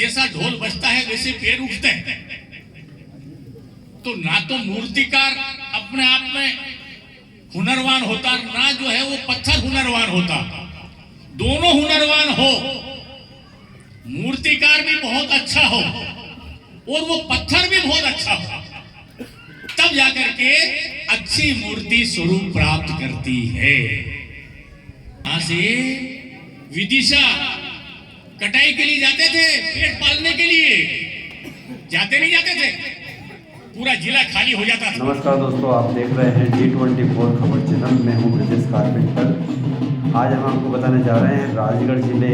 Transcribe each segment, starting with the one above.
जैसा ढोल बजता है वैसे पैर उठते हैं। तो ना तो मूर्तिकार अपने आप में हुनरवान होता, ना जो है वो पत्थर हुनरवान होता। दोनों हुनरवान हो, मूर्तिकार भी बहुत अच्छा हो और वो पत्थर भी बहुत अच्छा हो, तब जाकर के अच्छी मूर्ति स्वरूप प्राप्त करती है। यहां से विदिशा कटाई के लिए जाते थे, पेट पालने के लिए जाते नहीं जाते थे, पूरा जिला खाली हो जाता था। नमस्कार दोस्तों, आप देख रहे हैं G24 खबर चैनल। मैं हूं ब्रजेश कारपेंटर। आज हम आपको बताने जा रहे हैं राजगढ़ जिले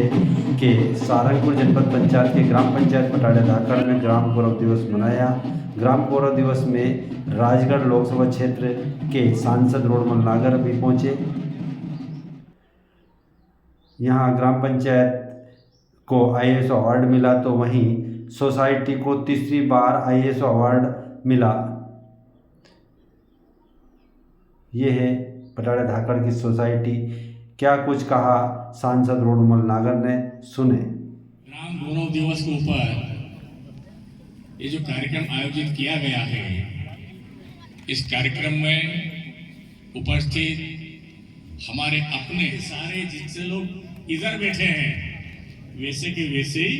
के सारंगपुर जनपद पंचायत के ग्राम पंचायत पटाड़े धाकड़ में ग्राम गौरव दिवस मनाया। ग्राम गौरव दिवस में राजगढ़ लोकसभा क्षेत्र के सांसद रोडमल नागर भी पहुंचे। यहां ग्राम पंचायत को IAS अवार्ड मिला, तो वहीं सोसाइटी को तीसरी बार IAS अवार्ड मिला। ये है पटाड़े धाकड़ की सोसाइटी। क्या कुछ कहा सांसद रोडमल नागर ने, सुने। ग्राम गौरव दिवस के ऊपर ये जो कार्यक्रम आयोजित किया गया है, इस कार्यक्रम में उपस्थित हमारे अपने सारे जितने लोग इधर बैठे हैं, वैसे के वैसे ही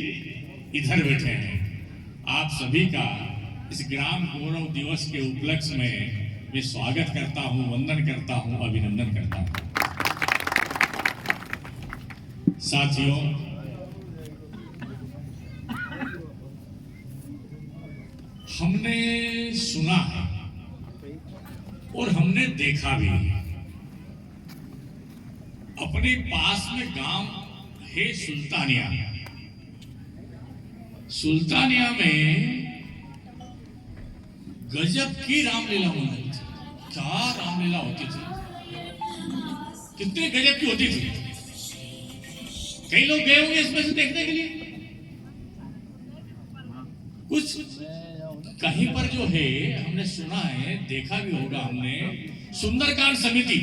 इधर बैठे हैं, आप सभी का इस ग्राम गौरव दिवस के उपलक्ष्य में मैं स्वागत करता हूं, वंदन करता हूं, अभिनंदन करता हूं। साथियों, हमने सुना है और हमने देखा भी, अपने पास में गांव है सुल्तानिया। सुल्तानिया में गजब की रामलीला होती थी। क्या रामलीला होती थी, कितने गजब की होती थी। कई लोग गए होंगे इसमें से देखने के लिए। कुछ कहीं पर जो है हमने सुना है, देखा भी होगा हमने, सुंदरकांड समिति।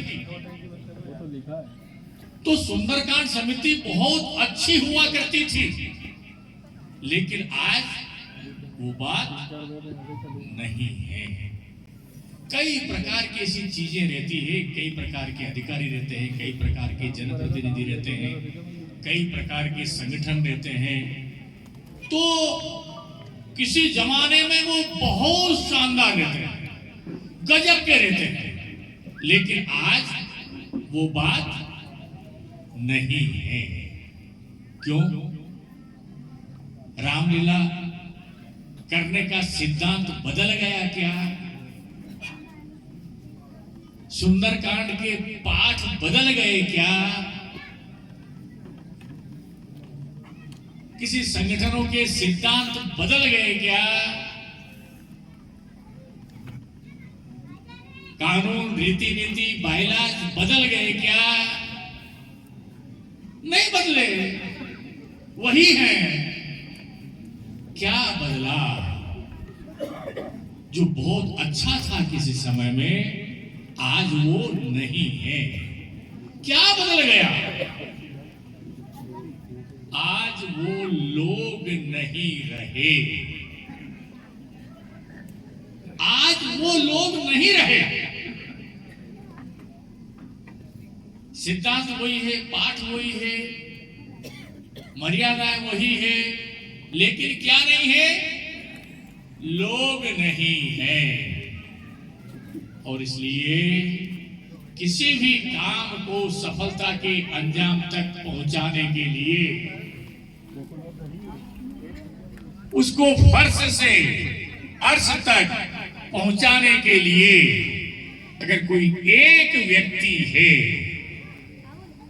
तो सुंदरकांड समिति बहुत अच्छी हुआ करती थी, लेकिन आज वो बात नहीं है। कई प्रकार की ऐसी चीजें रहती है, कई प्रकार के अधिकारी रहते हैं, कई प्रकार के जनप्रतिनिधि रहते हैं, कई प्रकार के संगठन रहते हैं। तो किसी जमाने में वो बहुत शानदार रहते हैं, गजब के रहते हैं, लेकिन आज वो बात नहीं है। क्यों? रामलीला करने का सिद्धांत बदल गया क्या? सुंदरकांड के पाठ बदल गए क्या? किसी संगठनों के सिद्धांत बदल गए क्या? कानून, रीति नीति, बायलाज बदल गए क्या? नहीं बदले, वही हैं। क्या बदला? जो बहुत अच्छा था किसी समय में, आज वो नहीं है। क्या बदल गया? आज वो लोग नहीं रहे। आज वो लोग नहीं रहे। सिद्धांत वही है, पाठ वही है, मर्यादाएं वही है, लेकिन क्या नहीं है? लोग नहीं है। और इसलिए किसी भी काम को सफलता के अंजाम तक पहुंचाने के लिए उसको फर्श से अर्श तक पहुंचाने के लिए अगर कोई एक व्यक्ति है,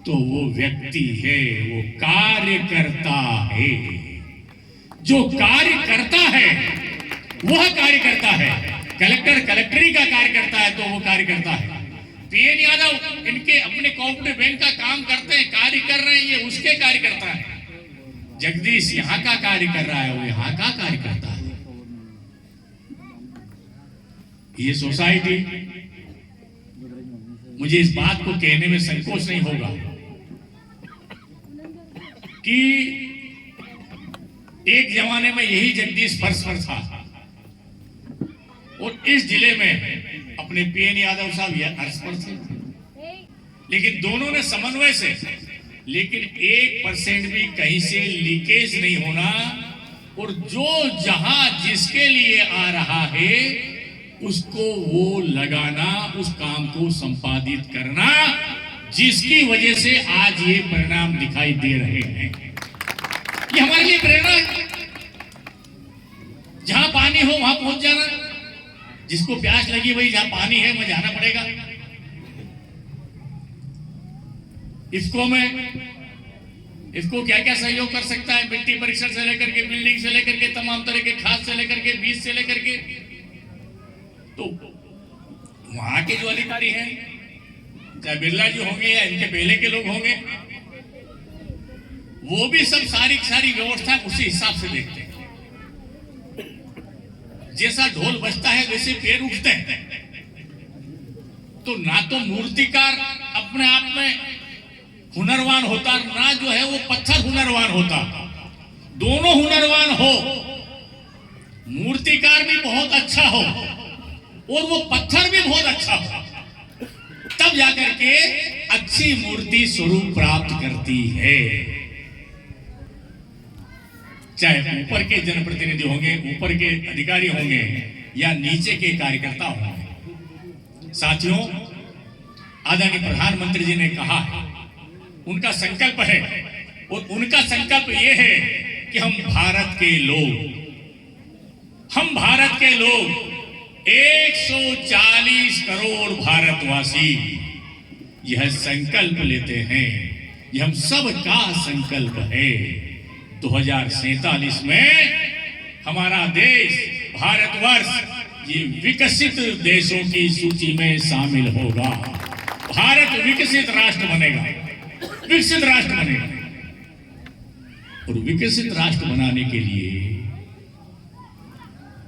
तो वो व्यक्ति है, वो कार्य करता है। जो कार्य करता है वह कार्य करता है। कलेक्टर कलेक्टरी का कार्य करता है तो वो कार्य करता है। PN यादव इनके अपने कोऑपरेटिव बैंक का काम करते हैं, कार्य कर रहे हैं, ये उसके कार्य करता है। जगदीश यहाँ का कार्य कर रहा है, वो यहाँ का कार्य करता है। ये सोसाइटी, मुझे इस बात को कहने में संकोच नहीं होगा कि एक जमाने में यही जगदीश फर्श पर था और इस जिले में अपने पीएन यादव साहब यह फर्श पर थे, लेकिन दोनों ने समन्वय से, लेकिन 1% भी कहीं से लीकेज नहीं होना और जो जहां जिसके लिए आ रहा है उसको वो लगाना, उस काम को संपादित करना, जिसकी वजह से आज ये परिणाम दिखाई दे रहे हैं। ये हमारे लिए प्रेरणा है। जहां पानी हो वहां पहुंच जाना, जिसको प्यास लगी वही जहां पानी है वहां जाना पड़ेगा। इसको क्या क्या सहयोग कर सकता है, मिट्टी परीक्षण से लेकर के बिल्डिंग से लेकर के तमाम तरह के खाद से लेकर के बीज से लेकर के, तो वहां के जो अधिकारी हैं, चाहे बिरला जी होंगे या इनके पहले के लोग होंगे, वो भी सब सारी व्यवस्था उसी हिसाब से देखते हैं। जैसा ढोल बजता है वैसे पैर उठते हैं। तो ना तो मूर्तिकार अपने आप में हुनरवान होता, ना जो है वो पत्थर हुनरवान होता। दोनों हुनरवान हो, मूर्तिकार भी बहुत अच्छा हो और वो पत्थर भी बहुत अच्छा हो, तब जाकर के अच्छी मूर्ति स्वरूप प्राप्त करती है। चाहे ऊपर के जनप्रतिनिधि होंगे, ऊपर के अधिकारी होंगे या नीचे के कार्यकर्ता होंगे। साथियों, आदरणीय प्रधानमंत्री जी ने कहा है, उनका संकल्प है और उनका संकल्प यह है कि हम भारत के लोग 140 करोड़ भारतवासी यह संकल्प लेते हैं, यह हम सब का संकल्प है। 2047 में हमारा देश भारतवर्ष ये विकसित देशों की सूची में शामिल होगा। भारत विकसित राष्ट्र बनेगा, विकसित राष्ट्र बनेगा। और विकसित राष्ट्र बनाने के लिए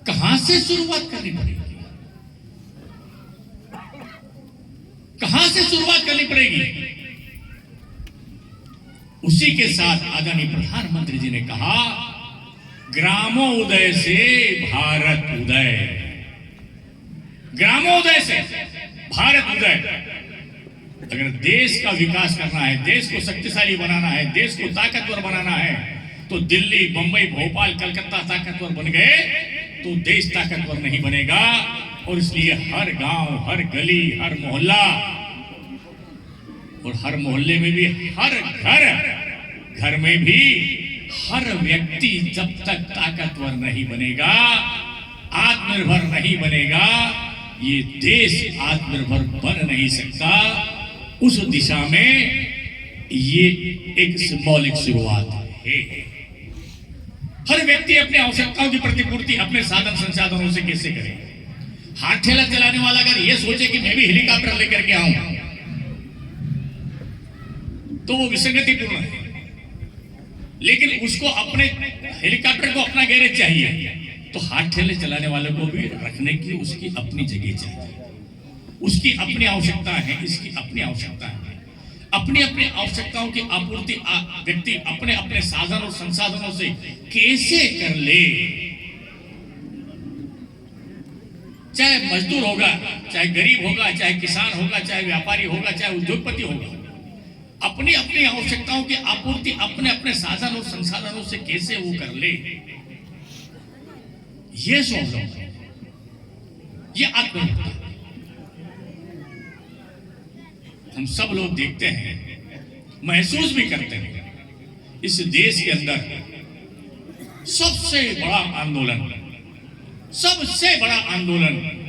कहां से शुरुआत करनी पड़ेगी, कहां से शुरुआत करनी पड़ेगी? उसी के साथ आदरणीय प्रधानमंत्री जी ने कहा, ग्रामोदय से भारत उदय, ग्रामोदय से भारत उदय। अगर देश का विकास करना है, देश को शक्तिशाली बनाना है, देश को ताकतवर बनाना है, तो दिल्ली, बंबई, भोपाल, कलकत्ता ताकतवर बन गए तो देश ताकतवर नहीं बनेगा। और इसलिए हर गांव, हर गली, हर मोहल्ला, और हर मोहल्ले में भी हर घर में भी हर व्यक्ति जब तक ताकतवर नहीं बनेगा, आत्मनिर्भर नहीं बनेगा, ये देश आत्मनिर्भर बन नहीं सकता। उस दिशा में ये एक सिंबॉलिक शुरुआत है। हर व्यक्ति अपने आवश्यकताओं की प्रतिपूर्ति अपने साधन संसाधनों से कैसे करे? हाथ ठेला चलाने वाला अगर ये सोचे कि मैं भी हेलीकॉप्टर लेकर के आऊं, तो वो विसंगतिपूर्ण है। लेकिन उसको अपने हेलीकॉप्टर को अपना गैरेज चाहिए, तो हाथ ठेले चलाने वाले को भी रखने की उसकी अपनी जगह चाहिए। उसकी अपनी आवश्यकता है, इसकी अपनी आवश्यकता है। अपनी अपनी आवश्यकताओं की आपूर्ति व्यक्ति अपने अपने साधन और संसाधनों से कैसे कर ले? चाहे मजदूर होगा, चाहे गरीब होगा, चाहे किसान होगा, चाहे व्यापारी होगा, चाहे उद्योगपति होगा, अपनी अपनी आवश्यकताओं की आपूर्ति अपने अपने साधन और संसाधनों से कैसे वो कर ले, ये सोच लो, ये आत्मनिर्भरता। हम सब लोग देखते हैं, महसूस भी करते हैं, इस देश के अंदर सबसे बड़ा आंदोलन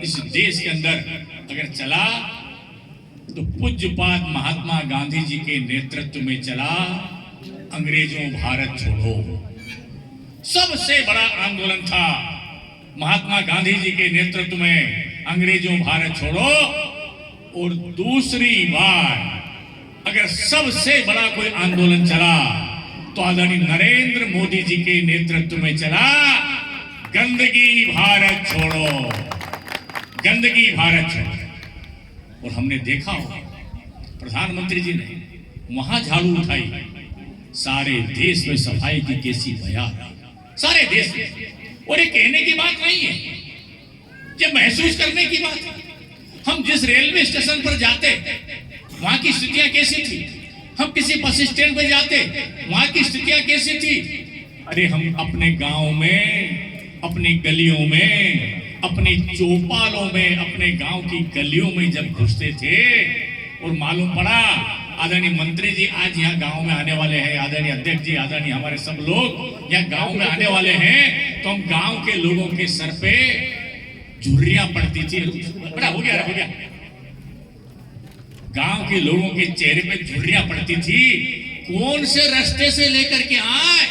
इस देश के अंदर अगर चला तो पूज्यपाद महात्मा गांधी जी के नेतृत्व में चला, अंग्रेजों भारत छोड़ो। सबसे बड़ा आंदोलन था महात्मा गांधी जी के नेतृत्व में अंग्रेजों भारत छोड़ो। और दूसरी बार अगर सबसे बड़ा कोई आंदोलन चला तो आदरणीय नरेंद्र मोदी जी के नेतृत्व में चला, गंदगी भारत छोड़ो, गंदगी भारत छोड़ो। और हमने देखा होगा प्रधानमंत्री जी ने वहां झाड़ू उठाई, सारे देश में सफाई की कैसी बयान। सारे देश में। और ये कहने की बात नहीं है, ये महसूस करने की बात है। हम जिस रेलवे स्टेशन पर जाते वहां की स्थितियां कैसी थी, हम किसी बस स्टैंड पर जाते वहां की स्थितियां कैसी थी। अरे हम अपने गांव में, अपनी गलियों में, अपनी चौपालों में, अपने गांव की गलियों में जब घुसते थे और मालूम पड़ा आदरणीय मंत्री जी आज यहाँ गांव में आने वाले हैं, आदरणीय अध्यक्ष जी, आदरणीय हमारे सब लोग यहाँ गांव में आने वाले हैं, तो हम गांव के लोगों के सर पे झुर्रियां पड़ती थी। बड़ा हो गया गांव के लोगों के चेहरे पे झुर्रियां पड़ती थी। कौन से रास्ते से लेकर के आए,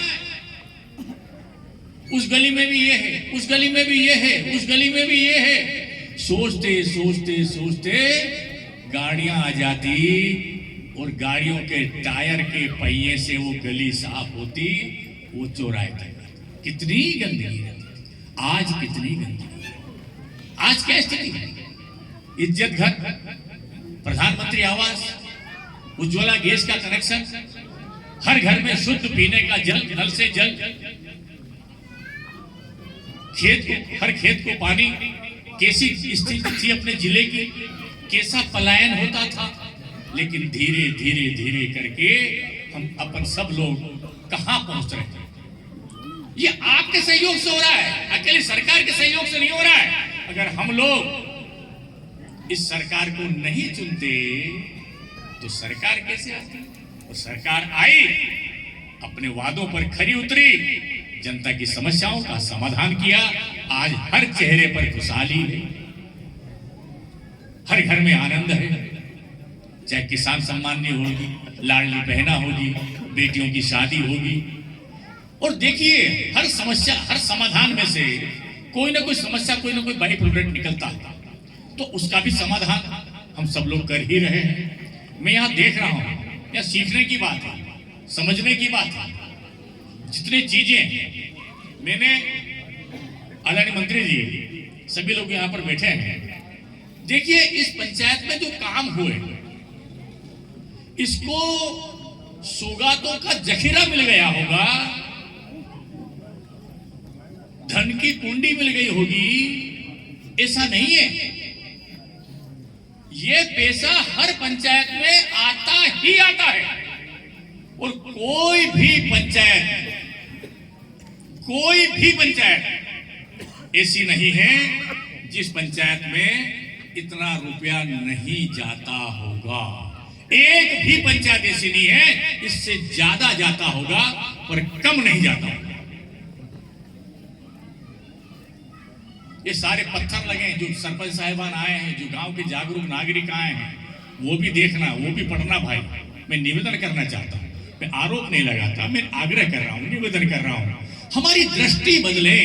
उस गली में भी ये है, उस गली में भी ये है, उस गली में भी ये है। सोचते सोचते सोचते गाड़ियां आ जाती और गाड़ियों के टायर के पहिए से वो गली साफ होती, वो चौराहे तक। कितनी गंदगी रहती, आज कितनी गंदगी। आज क्या स्थिति है? इज्जत घर, प्रधानमंत्री आवास, उज्ज्वला गैस का कनेक्शन, हर घर में शुद्ध पीने का जल, नल से जल, हर खेत को पानी। कैसी स्थिति थी अपने जिले की, कैसा पलायन होता था। लेकिन धीरे धीरे धीरे करके हम अपन सब लोग कहां पहुंच रहे हैं। ये आपके सहयोग से हो रहा है, अकेले सरकार के सहयोग से नहीं हो रहा है। अगर हम लोग इस सरकार को नहीं चुनते तो सरकार कैसे आती। और सरकार आई, अपने वादों पर खरी उतरी, जनता की समस्याओं का समाधान किया। आज हर चेहरे पर खुशहाली है, हर घर में आनंद है। चाहे किसान सम्मान निधि होगी, लाडली बहना होगी, बेटियों की शादी होगी। और देखिए हर समस्या, हर समाधान में से कोई ना कोई समस्या, कोई ना कोई बाई प्रोडक्ट निकलता है, तो उसका भी समाधान हम सब लोग कर ही रहे हैं। मैं यहाँ देख रहा हूँ, यह सीखने की बात है, समझने की बात है। जितनी चीजें मैंने, आदरणीय मंत्री जी, सभी लोग यहाँ पर बैठे हैं, देखिए इस पंचायत में जो काम हुए, इसको सौगातों का जखीरा मिल गया होगा, धन की कुंडी मिल गई होगी, ऐसा नहीं है। ये पैसा हर पंचायत में आता ही आता है। और कोई भी पंचायत ऐसी नहीं है जिस पंचायत में इतना रुपया नहीं जाता होगा। एक भी पंचायत ऐसी नहीं है, इससे ज्यादा जाता होगा पर कम नहीं जाता होगा। ये सारे पत्थर लगे हैं, जो सरपंच साहिबान आए हैं, जो गांव के जागरूक नागरिक आए हैं, वो भी देखना, वो भी पढ़ना। भाई मैं निवेदन करना चाहता हूं, मैं आरोप नहीं लगाता, मैं आग्रह कर रहा हूं, निवेदन कर रहा हूं, हमारी दृष्टि बदले।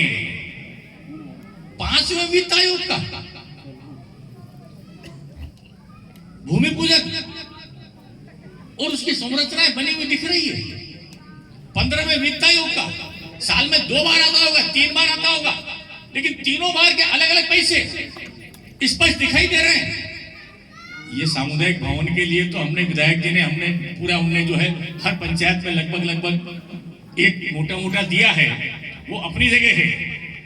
5वें वित्त आयोग का भूमि पूजन और उसकी संरचनाएं बनी हुई दिख रही है। 15वें वित्त आयोग का साल में 2 बार आता होगा, 3 बार आता होगा, लेकिन तीनों बार के अलग अलग पैसे स्पष्ट दिखाई दे रहे हैं। ये सामुदायिक भवन के लिए तो हमने, विधायक जी ने, हमने पूरा, उनने जो है हर पंचायत में लगभग एक मोटा दिया है, वो अपनी जगह है।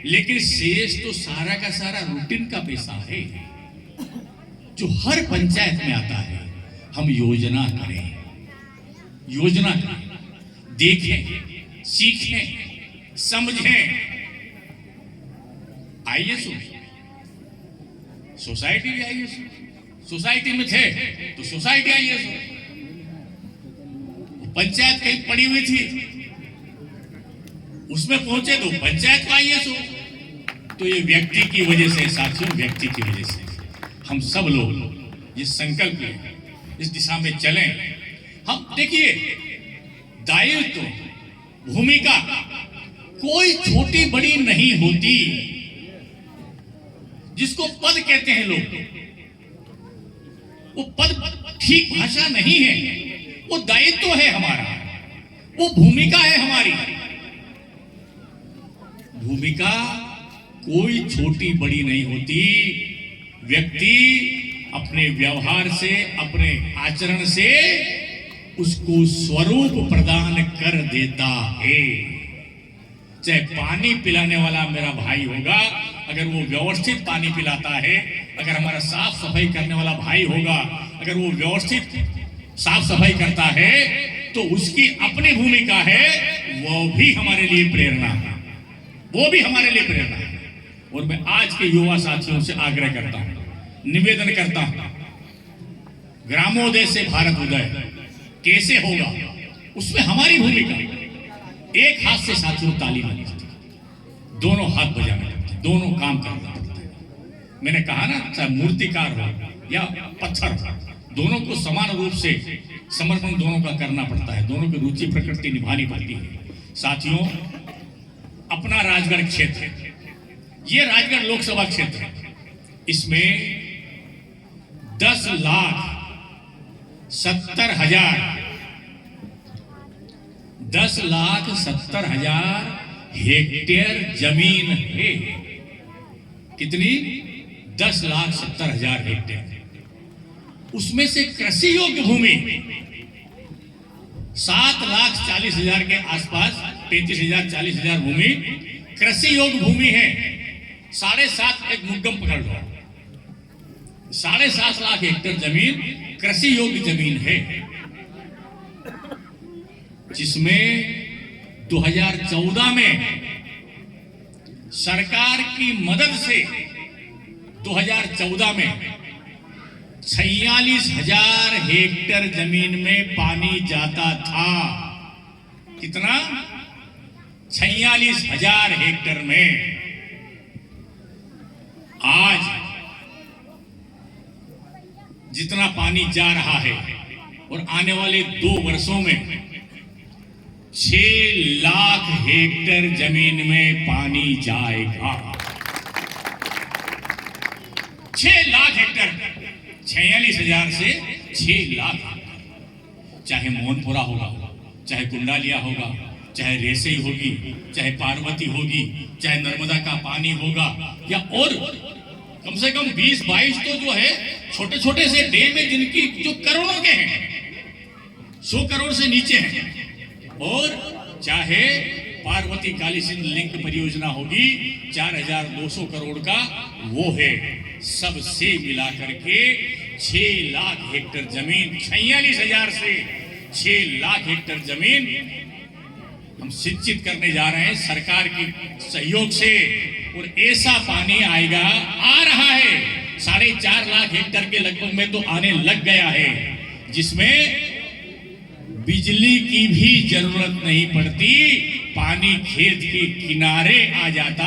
लेकिन शेष तो सारा का सारा रूटीन का पैसा है जो हर पंचायत में आता है। हम योजना करें, देखें, सीखें, समझें। आइए सोसाइटी भी आइए, सोसाइटी में थे तो सोसाइटी आइए। पंचायत कहीं पड़ी हुई थी, उसमें पहुंचे तो पंचायत को आइए। तो ये व्यक्ति की वजह से साथियों, व्यक्ति की वजह से हम सब लोग ये संकल्प लें, इस दिशा में चलें। हम देखिए, दायित्व, भूमिका कोई छोटी बड़ी नहीं होती। जिसको पद कहते हैं लोग, वो पद ठीक भाषा नहीं है, वो दायित्व है हमारा, वो भूमिका है हमारी। भूमिका कोई छोटी बड़ी नहीं होती। व्यक्ति अपने व्यवहार से, अपने आचरण से उसको स्वरूप प्रदान कर देता है। चाहे पानी पिलाने वाला मेरा भाई होगा, अगर वो व्यवस्थित पानी पिलाता है, अगर हमारा साफ सफाई करने वाला भाई होगा, अगर वो व्यवस्थित साफ सफाई करता है, तो उसकी अपनी भूमिका है, वो भी हमारे लिए प्रेरणा है, वो भी हमारे लिए प्रेरणा है। और मैं आज के युवा साथियों से आग्रह करता हूं, निवेदन करता हूं, ग्रामोदय से भारत उदय कैसे होगा, उसमें हमारी भूमिका। एक हाथ से साथियों ताली नहीं बजती, दोनों हाथ बजाने पड़ते, दोनों काम करना पड़ता है। मैंने कहा ना, चाहे मूर्तिकार हो या पत्थर हो, दोनों को समान रूप से समर्पण दोनों का करना पड़ता है, दोनों की रुचि प्रकृति निभानी पड़ती है। साथियों, अपना राजगढ़ क्षेत्र, ये राजगढ़ लोकसभा क्षेत्र है, इसमें 10,70,000 हेक्टेयर जमीन है। कितनी? 10,70,000 हेक्टेयर। उसमें से कृषि योग्य भूमि 7,40,000 के आसपास, 35,000 40,000 भूमि कृषि योग्य भूमि है। 7.5 एक मुद्गम पकड़ लो, 7.5 लाख हेक्टेयर जमीन कृषि योग्य जमीन है, जिसमें 2014 में सरकार की मदद से 2014 में 46,000 हेक्टेयर जमीन में पानी जाता था। कितना? 46,000 हेक्टेयर में। आज जितना पानी जा रहा है और आने वाले 2 वर्षों में 6 लाख हेक्टेयर जमीन में पानी जाएगा। 6 लाख हेक्टेयर, 46,000 से 6 लाख। चाहे मोहनपुरा होगा, चाहे कुंडालिया होगा, चाहे रेसई होगी, चाहे पार्वती होगी, चाहे नर्मदा का पानी होगा, या और कम से कम 20-22 तो जो है छोटे छोटे से डैम है, जिनकी जो करोड़ों के हैं, 100 करोड़ से नीचे हैं। और चाहे पार्वती काली सिंध लिंक परियोजना होगी, 4,200 करोड़ का वो है। सबसे मिलाकर के 6 लाख हेक्टेयर जमीन, 46,000 से 6 लाख हेक्टेयर जमीन हम सिंचित करने जा रहे हैं सरकार की सहयोग से। और ऐसा पानी आएगा, आ रहा है, 4.5 लाख हेक्टेयर के लगभग में तो आने लग गया है, जिसमें बिजली की भी जरूरत नहीं पड़ती, पानी खेत के किनारे आ जाता,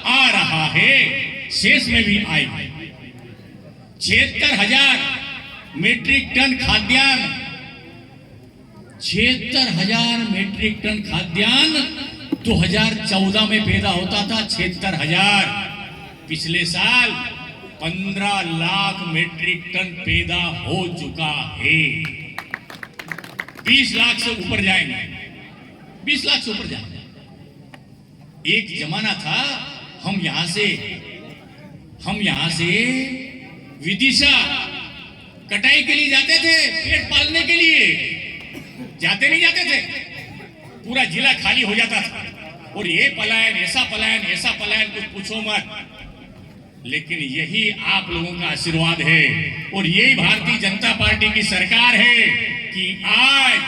आ रहा है, शेष में भी आएगा। 76,000 मीट्रिक टन खाद्यान्न, 76,000 मीट्रिक टन खाद्यान्न 2014 में पैदा होता था। 76,000। पिछले साल 15 लाख मीट्रिक टन पैदा हो चुका है। 20 लाख से ऊपर जाएंगे, 20 लाख से ऊपर जाएंगे। एक जमाना था, हम यहां से विदिशा कटाई के लिए जाते थे, पेट पालने के लिए जाते नहीं जाते थे, पूरा जिला खाली हो जाता था। और ये पलायन, ऐसा पलायन, ऐसा पलायन, कुछ पूछो मत। लेकिन यही आप लोगों का आशीर्वाद है और यही भारतीय जनता पार्टी की सरकार है कि आज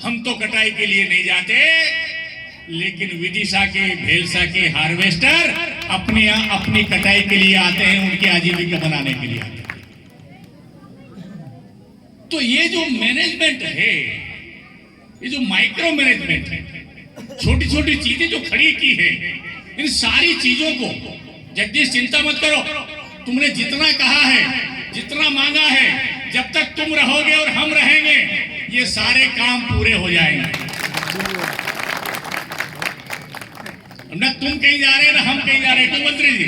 हम तो कटाई के लिए नहीं जाते, लेकिन विदिशा के, भेलसा के हार्वेस्टर अपनी कटाई के लिए आते हैं, उनकी आजीविका बनाने के लिए आते हैं। तो ये जो मैनेजमेंट है, ये जो माइक्रो मैनेजमेंट है, छोटी छोटी चीजें जो खड़ी की है, इन सारी चीजों को जगदीश चिंता मत करो, तुमने जितना कहा है, जितना मांगा है, जब तक तुम रहोगे और हम रहेंगे, ये सारे काम पूरे हो जाएंगे। न तुम कहीं जा रहे, ना हम कहीं जा रहे। क्यों मंत्री जी?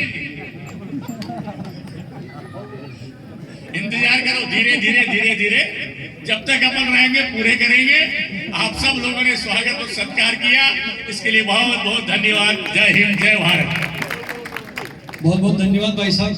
इंतजार करो, धीरे धीरे धीरे धीरे, जब तक अपन रहेंगे पूरे करेंगे। आप सब लोगों ने स्वागत और सत्कार किया, इसके लिए बहुत बहुत धन्यवाद। जय हिंद, जय भारत। बहुत बहुत धन्यवाद भाई साहब।